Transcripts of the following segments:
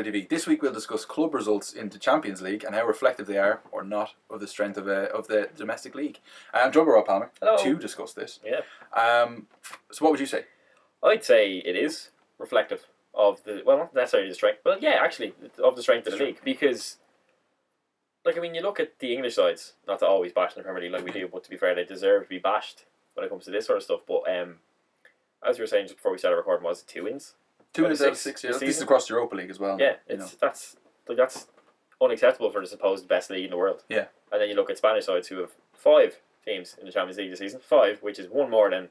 TV. This week we'll discuss club results in the Champions League and how reflective they are, or not, of the strength of the domestic league. I'm John Rob Palmer. Hello. To discuss this. Yeah. So what would you say? I'd say it is reflective of the, well, not necessarily the strength, but yeah, actually, of the strength of the league. Because, like, I mean, you look at the English sides, not to always bash in the Premier League like we do, but to be fair, they deserve to be bashed when it comes to this sort of stuff. But as you were saying just before we started recording, was it 2 wins? 2 wins out of 6 years. This is across the Europa League as well. Yeah, that's unacceptable for the supposed best league in the world. Yeah. And then you look at Spanish sides who have 5 teams in the Champions League this season. 5, which is one more than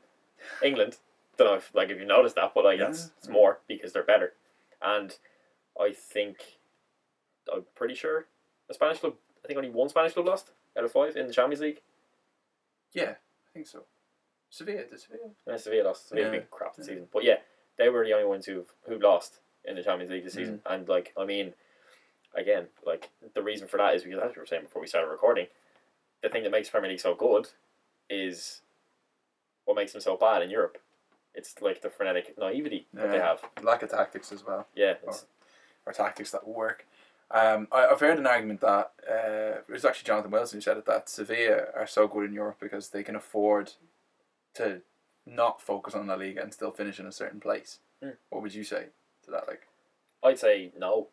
England. Don't know if you noticed that, but it's more because they're better. And I'm pretty sure a Spanish club, I think only one Spanish club lost out of 5 in the Champions League. Yeah, I think so. Sevilla. Yeah, Sevilla lost. Sevilla's been crap this season. But yeah, they were the only ones who lost in the Champions League this season. And again, the reason for that is because, as we were saying before we started recording, the thing that makes Premier League so good is what makes them so bad in Europe. It's like the frenetic naivety that they have. Lack of tactics as well. Yeah. Or tactics that work. I've heard an argument that it was actually Jonathan Wilson who said it, that Sevilla are so good in Europe because they can afford to not focus on La Liga and still finish in a certain place. What would you say to that? I'd say no.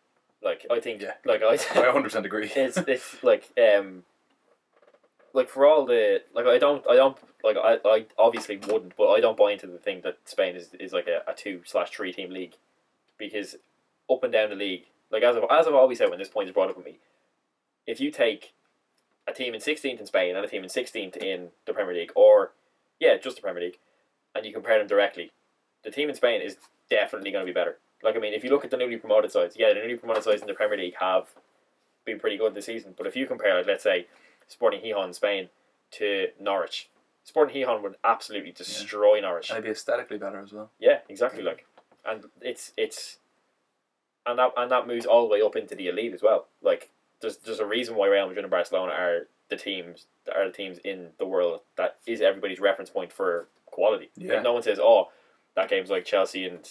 I think I 100% agree. It's for all the I obviously wouldn't, but I don't buy into the thing that Spain is like a 2/3 team league, because up and down the league, as I've always said when this point is brought up with me, if you take a team in 16th in Spain and a team in 16th in the Premier League, or just the Premier League, and you compare them directly, the team in Spain is definitely going to be better. If you look at the newly promoted sides, the newly promoted sides in the Premier League have been pretty good this season. But if you compare, let's say, Sporting Gijón in Spain to Norwich, Sporting Gijón would absolutely destroy Norwich. And it'd be aesthetically better as well. Yeah, exactly. And that moves all the way up into the elite as well. There's a reason why Real Madrid and Barcelona are the teams in the world that is everybody's reference point for quality. Yeah. No one says, that game's like Chelsea and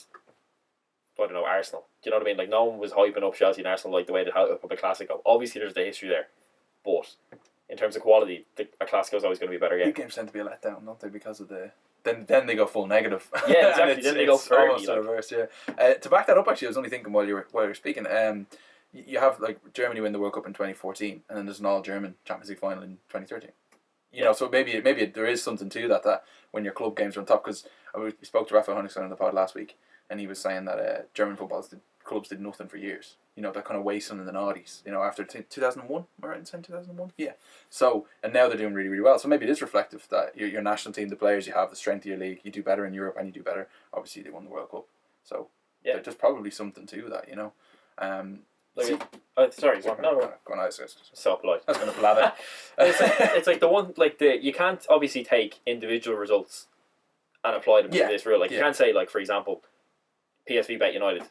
Arsenal. Do you know what I mean? No one was hyping up Chelsea and Arsenal the way they hype up a Clasico. Obviously, there's the history there, but in terms of quality, a Clasico is always going to be a better game. Big games tend to be a letdown, don't they? Because of the then they go full negative. Yeah, exactly. Then they go further. Almost the reverse. Yeah. To back that up, actually, I was only thinking while you were speaking. You have Germany win the World Cup in 2014, and then there's an all-German Champions League final in 2013. So maybe there is something to that when your club games are on top. Because we spoke to Rafa Honigson on the pod last week, and he was saying that German clubs did nothing for years. That kind of wasting in the noughties. After 2001, am I right in saying 2001? Yeah. So, and now they're doing really, really well. So maybe it is reflective that your national team, the players you have, the strength of your league, you do better in Europe and you do better. Obviously, they won the World Cup. So there's probably something to that. Sorry, go on, I was so polite. I was going to blab it. it's the one you can't obviously take individual results and apply them to this rule. You can't say for example, PSV bet United.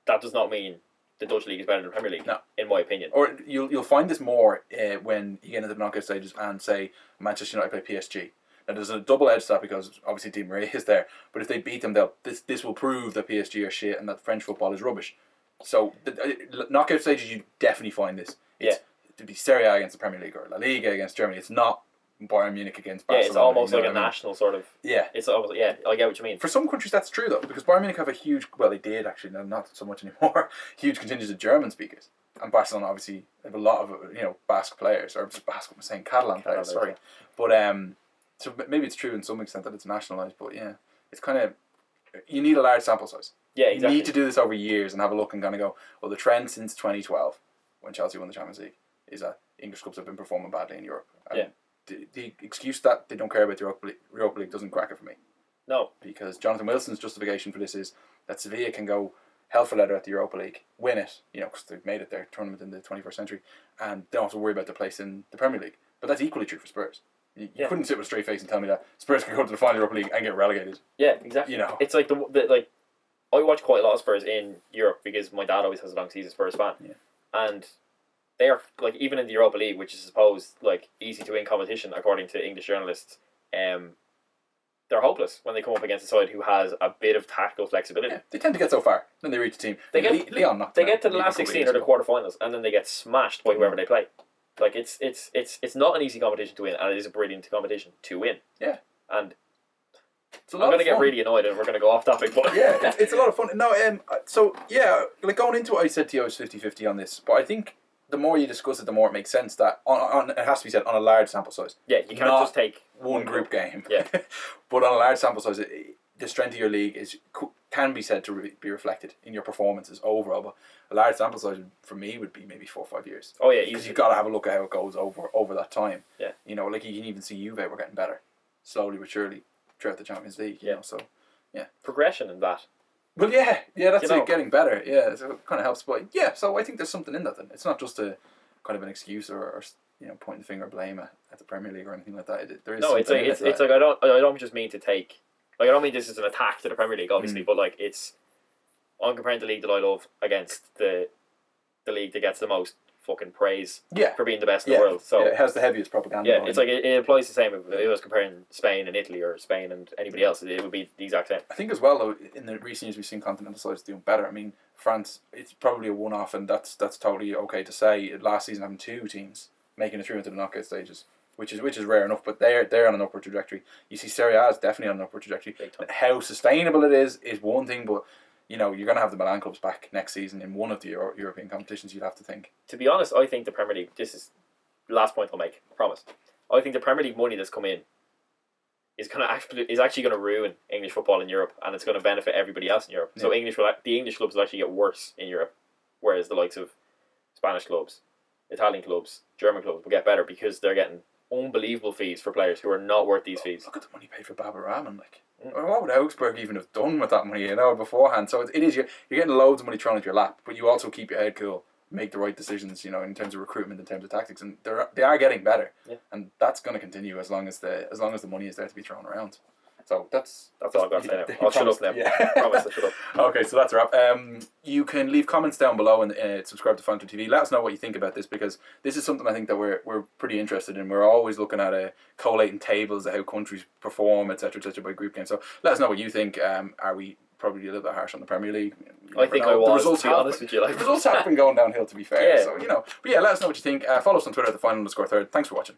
That does not mean the Dutch league is better than the Premier League. No, in my opinion. Or you'll find this more when you get into the knockout stages and say Manchester United play PSG. Now there's a double edged that because obviously Di Maria is there, but if they beat them, this will prove that PSG are shit and that French football is rubbish. So the knockout stages, you definitely find this. It'd be Serie A against the Premier League or La Liga against Germany. It's not Bayern Munich against Barcelona. Yeah, it's almost like a national sort of. Yeah, it's almost I get what you mean. For some countries, that's true though, because Bayern Munich have a huge. Well, they did actually, not so much anymore. Huge contingent of German speakers, and Barcelona obviously have a lot of Basque players or Basque. I'm saying Catalan players. Sorry, but so maybe it's true in some extent that it's nationalised, but it's kind of you need a large sample size. Yeah, exactly. You need to do this over years and have a look and kind of go, well, the trend since 2012, when Chelsea won the Champions League, is that English clubs have been performing badly in Europe. And the excuse that they don't care about the Europa League doesn't crack it for me. No. Because Jonathan Wilson's justification for this is that Sevilla can go hell for leather at the Europa League, win it, because they've made it their tournament in the 21st century, and they don't have to worry about their place in the Premier League. But that's equally true for Spurs. You couldn't sit with a straight face and tell me that Spurs can go to the final Europa League and get relegated. Yeah, exactly. It's I watch quite a lot of Spurs in Europe because my dad always has a long season Spurs fan. Yeah. And they are even in the Europa League, which is supposed easy to win competition according to English journalists, they're hopeless when they come up against a side who has a bit of tactical flexibility. Yeah, they tend to get so far, then they reach the team. Leon knocked They them get out to the last 16 or the quarterfinals, and then they get smashed by whoever they play. Like it's not an easy competition to win, and it is a brilliant competition to win. Yeah, and I'm going to get really annoyed, and we're going to go off topic. But yeah, it's a lot of fun. No, so yeah, like going into it, I said to you I was 50-50 on this, but I think the more you discuss it, the more it makes sense that on it has to be said on a large sample size. Yeah, you can't just take one group game. Yeah, but on a large sample size, the strength of your league can be said to be reflected in your performances overall. But a large sample size for me would be maybe 4 or 5 years. Oh yeah, because you've got to have a look at how it goes over that time. Yeah, you know, like you can even see Juve were getting better, slowly but surely, throughout the Champions League. You know, so yeah, progression in that. Well, yeah, that's it. Getting better. Yeah, so it kind of helps. But yeah, so I think there's something in that. Then it's not just a kind of an excuse or pointing the finger of blame at the Premier League or anything like that. There is it's like I don't just mean to take, like, I don't mean this is an attack to the Premier League, obviously, but like I'm comparing the league that I love against the league that gets the most fucking praise for being the best in the world. So it has the heaviest propaganda. Yeah, it's like it applies the same if it was comparing Spain and Italy or Spain and anybody else. It would be the exact same. I think as well though, in the recent years we've seen continental sides doing better. I mean, France, it's probably a one-off, and that's totally okay to say. Last season having 2 teams making it through into the knockout stages, which is rare enough, but they're on an upward trajectory. You see Serie A is definitely on an upward trajectory. How sustainable it is one thing, but you're going to have the Milan clubs back next season in one of the European competitions, you'd have to think. To be honest, I think the Premier League, this is the last point I'll make, promise. I think the Premier League money that's come in is actually going to ruin English football in Europe, and it's going to benefit everybody else in Europe. Yeah. So the English clubs will actually get worse in Europe, whereas the likes of Spanish clubs, Italian clubs, German clubs will get better because they're getting unbelievable fees for players who are not worth these fees. Look at the money paid for Baba Rahman, like. What would Augsburg even have done with that money, beforehand? So it is, you're getting loads of money thrown at your lap, but you also keep your head cool, make the right decisions, in terms of recruitment, in terms of tactics, and they are getting better, and that's going to continue as long as the money is there to be thrown around. So that's all I've got to say now. I'll shut up now. Yeah. Promise to shut up. Okay, so that's a wrap. You can leave comments down below and subscribe to Fountain TV. Let us know what you think about this, because this is something I think that we're pretty interested in. We're always looking at collating tables of how countries perform, etc., by group games. So let us know what you think. Are we probably a little bit harsh on the Premier League? I think I was, to be honest with you. The results have been going downhill, to be fair. Yeah. So, but yeah, let us know what you think. Follow us on Twitter at @the final_third. Thanks for watching.